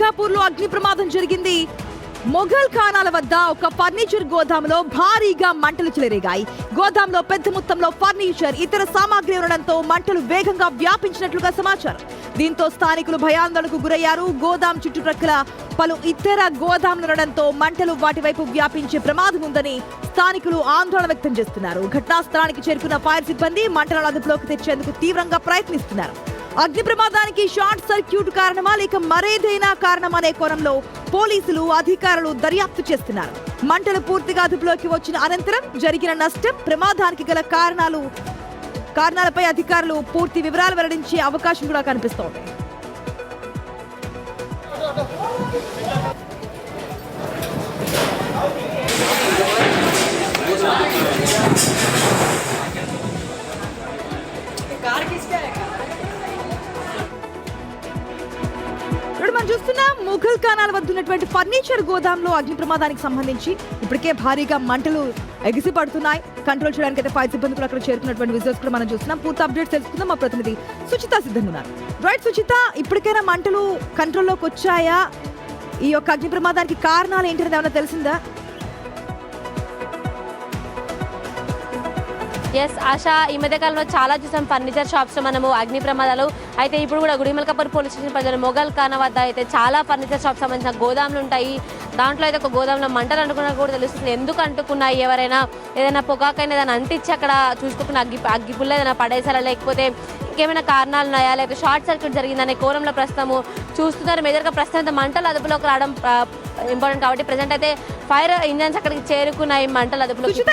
లడ్డికాపూర్ లో అగ్ని ప్రమాదం జరిగింది. మొఘల్ ఖానాల వద్ద ఒక ఫర్నిచర్ గోదాంలో భారీగా మంటలు చెలరేగాయి. గోదాంలో పెద్ద మొత్తంలో ఫర్నిచర్, ఇతర సామాగ్రి ఉండడంతో మంటలు వేగంగా వ్యాపించినట్లుగా సమాచారం. దీంతో స్థానికులు భయాందోళనకు గురయ్యారు. గోదాం చుట్టుప్రక్కల పలు ఇతర గోదాంలు ఉండడంతో మంటలు వాటి వైపు వ్యాపించే ప్రమాదం ఉందని స్థానికులు ఆందోళన వ్యక్తం చేస్తున్నారు. ఘటనా స్థలానికి చేరుకున్న ఫైర్ సిబ్బంది మంటలను అదుపులోకి తెచ్చేందుకు తీవ్రంగా ప్రయత్నిస్తున్నారు. అగ్ని ప్రమాదానికి షార్ట్ సర్క్యూట్ కారణమా లేక మరేదైనా కారణమనే కోణంలో పోలీసులు అధికారులు దర్యాప్తు చేస్తున్నారు. మంటలు పూర్తిగా అదుపులోకి వచ్చిన అనంతరం జరిగిన నష్టం, ప్రమాదానికి గల కారణాలపై అధికారులు పూర్తి వివరాలు వెల్లడించే అవకాశం కూడా కనిపిస్తోంది. మనం చూస్తున్నాం ముఘల్ ఖానాల వద్ద ఉన్నటువంటి ఫర్నిచర్ గోదాంలో అగ్ని ప్రమాదానికి సంబంధించి ఇప్పటికే భారీగా మంటలు ఎగిసిపడుతున్నాయి. కంట్రోల్ చేయడానికి అయితే ఫైర్ సిబ్బంది కూడా అక్కడ చేరుకున్నటువంటి విజువల్స్ కూడా మనం చూస్తున్నాం. పూర్తి అప్డేట్స్ తెలుసుకుందాం. మా ప్రతినిధి సుచిత సిద్ధంగా ఉన్నారు. రైట్ సుచిత, ఇప్పటికైనా మంటలు కంట్రోల్లోకి వచ్చాయా? ఈ యొక్క అగ్ని ప్రమాదానికి కారణాలు ఏంటనేది ఏమైనా తెలిసిందా? ఎస్ ఆశా, ఈ మధ్యకాలంలో చాలా చూసాం ఫర్నిచర్ షాప్స్లో మనము అగ్ని ప్రమాదాలు. అయితే ఇప్పుడు కూడా గుడిమల్కాపూర్ పోలీస్ స్టేషన్ పరిధిలో మొఘల్ ఖానా వద్ద అయితే చాలా ఫర్నిచర్ షాప్స్ సంబంధించిన గోదాములు ఉంటాయి. దాంట్లో అయితే ఒక గోదాంలో మంటలు అంటుకున్నా కూడా తెలుస్తుంది. ఎందుకు అంటుకున్నాయి, ఎవరైనా ఏదైనా పొగాకైనా ఏదైనా అంటించి అక్కడ చూసుకోకుండా అగ్గిపుల్ల ఏదైనా పడేసారా, లేకపోతే ఇంకేమైనా కారణాలు ఉన్నాయా, లేకపోతే షార్ట్ సర్క్యూట్ జరిగిందనే కోణంలో ప్రస్తుతము చూస్తున్నారు. మేజర్గా ప్రస్తుతం మంటలు అదుపులోకి రావడం ఇంపార్టెంట్ కాబట్టి ప్రెసెంట్ అయితే ఫైర్ ఇంజన్స్ అక్కడికి చేరుకున్నాయి. మంటలు అదుపులోకి.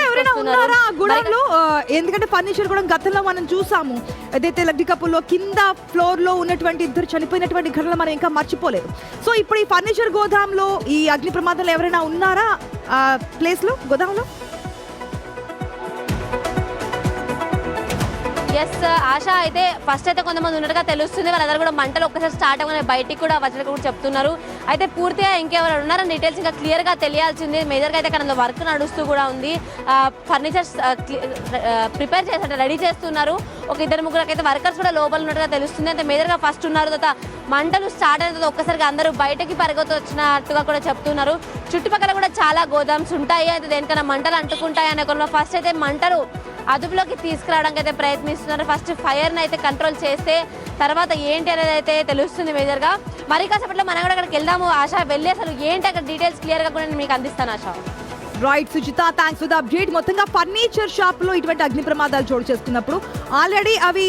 ఎందుకంటే ఫర్నిచర్ కూడా గతంలో మనం చూసాము. ఏదైతే లడ్డికాపూర్లో కింద ఫ్లోర్ లో ఉన్నటువంటి ఇద్దరు చనిపోయినటువంటి ఘటనలు మనం ఇంకా మర్చిపోలేదు. సో ఇప్పుడు ఈ ఫర్నిచర్ గోదాంలో ఈ అగ్ని ప్రమాదంలో ఎవరైనా ఉన్నారా ప్లేస్ లో, గోదాంలో? ఎస్ ఆశా, అయితే ఫస్ట్ అయితే కొంతమంది ఉన్నట్టుగా తెలుస్తుంది. వాళ్ళందరూ కూడా మంటలు ఒక్కసారి స్టార్ట్ అవ్వగానే బయటికి కూడా వచ్చినట్టు కూడా చెప్తున్నారు. అయితే పూర్తిగా ఇంకెవరు ఉన్నారని డీటెయిల్స్ ఇంకా క్లియర్గా తెలియాల్సింది. మేజర్గా అయితే ఇక్కడ వర్క్ నడుస్తూ కూడా ఉంది. ఫర్నిచర్స్ ప్రిపేర్ చేసి రెడీ చేస్తున్నారు. ఒక ఇద్దరు ముగ్గురికి అయితే వర్కర్స్ కూడా లోపల ఉన్నట్టుగా తెలుస్తుంది. అయితే మేజర్గా ఫస్ట్ ఉన్నారు. తర్వాత మంటలు స్టార్ట్ అయిన తర్వాత ఒక్కసారిగా అందరూ బయటకి పరిగెత్తు వచ్చినట్టుగా కూడా చెప్తున్నారు. చుట్టుపక్కల కూడా చాలా గోదామ్స్ ఉంటాయి. అయితే దేనికైనా మంటలు అంటుకుంటాయి అనే కొన్ని ఫస్ట్ అయితే మంటలు అదుపులోకి తీసుకురావడానికి అయితే ప్రయత్నిస్తున్నారు. ఫస్ట్ ఫైర్ని అయితే కంట్రోల్ చేస్తే తర్వాత ఏంటి అనేది అయితే తెలుస్తుంది మేజర్గా. మరి కాసేపట్లో మనం కూడా అక్కడికి వెళ్దాము ఆశా. వెళ్ళి అసలు ఏంటి అక్కడ డీటెయిల్స్ క్లియర్గా కూడా నేను మీకు అందిస్తాను ASHA. Right Suchitha, thanks for the update. మొత్తంగా ఫర్నిచర్ షాప్ లో ఇటువంటి అగ్ని ప్రమాదాలు చోటు చేసుకున్నప్పుడు ఆల్రెడీ అవి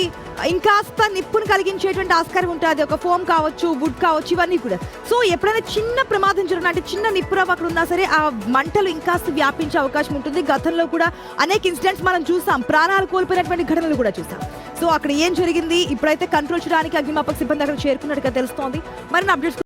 ఇంకాస్త నిప్పును కలిగించేటువంటి ఆస్కారం ఉంటుంది. ఒక ఫోమ్ కావచ్చు, వుడ్ కావచ్చు, ఇవన్నీ కూడా. సో ఎప్పుడైనా చిన్న ప్రమాదం జరిగిన, అంటే చిన్న నిప్పురవ్వ అక్కడ ఉన్నా సరే ఆ మంటలు ఇంకాస్త వ్యాపించే అవకాశం ఉంటుంది. గతంలో కూడా అనేక ఇన్సిడెంట్స్ మనం చూసాం, ప్రాణాలు కోల్పోయినటువంటి ఘటనలు కూడా చూసాం. సో అక్కడ ఏం జరిగింది, ఇప్పుడైతే కంట్రోల్ చేయడానికి అగ్నిమాపక సిబ్బంది అక్కడ చేరుకున్నట్టుగా తెలుస్తోంది. మరి అప్డేట్స్